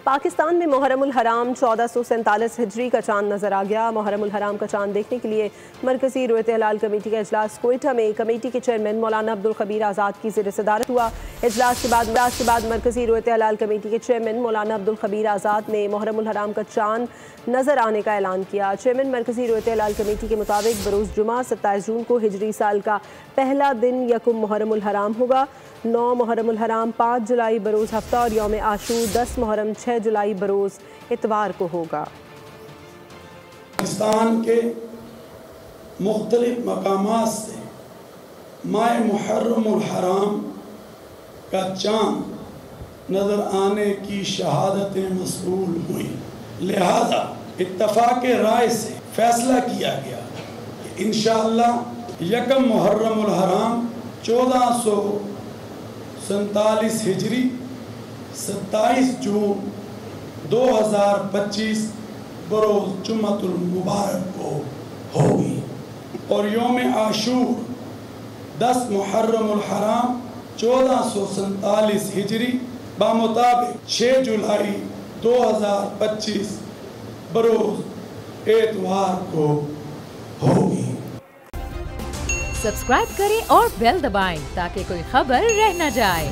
پاکستان میں محرم الحرام 1447 ہجری کا چاند نظر آ گیا۔ محرم الحرام کا چاند دیکھنے کے لیے مرکزی رویت ہلال کمیٹی کا اجلاس کوئٹہ میں کمیٹی کے چیئرمین مولانا عبدالخبیر آزاد کی زیر صدارت ہوا۔ اجلاس کے بعد مرکزی رویت ہلال کمیٹی کے چیئرمین مولانا عبدالخبیر آزاد نے محرم الحرام کا چاند نظر آنے کا اعلان کیا۔ چیئرمین مرکزی رویت ہلال کمیٹی کے مطابق بروز جمعہ 27 جون کو ہجری سال کا پہلا دن یکم محرم الحرام ہوگا۔ 9 محرم الحرام 5 جولائی بروز ہفتہ اور یوم عاشور 10 محرم 6 جولائی بروز اتوار کو ہوگا۔ پاکستان کے مختلف مقامات سے ماہ محرم الحرام کا چاند نظر آنے کی شہادتیں موصول ہوئیں، لہذا اتفاق رائے سے فیصلہ کیا گیا کہ انشاءاللہ یکم محرم الحرام 1447 ہجری 27 جون 2025 بروز جمعۃ المبارک کو ہوگی اور یوم عاشور 10 محرم الحرام 1447 ہجری بمطابق 6 جولائی 2025 بروز اتوار کو ہوگی۔ سبسکرائب کریں اور بیل دبائیں تاکہ کوئی خبر رہ نہ جائے۔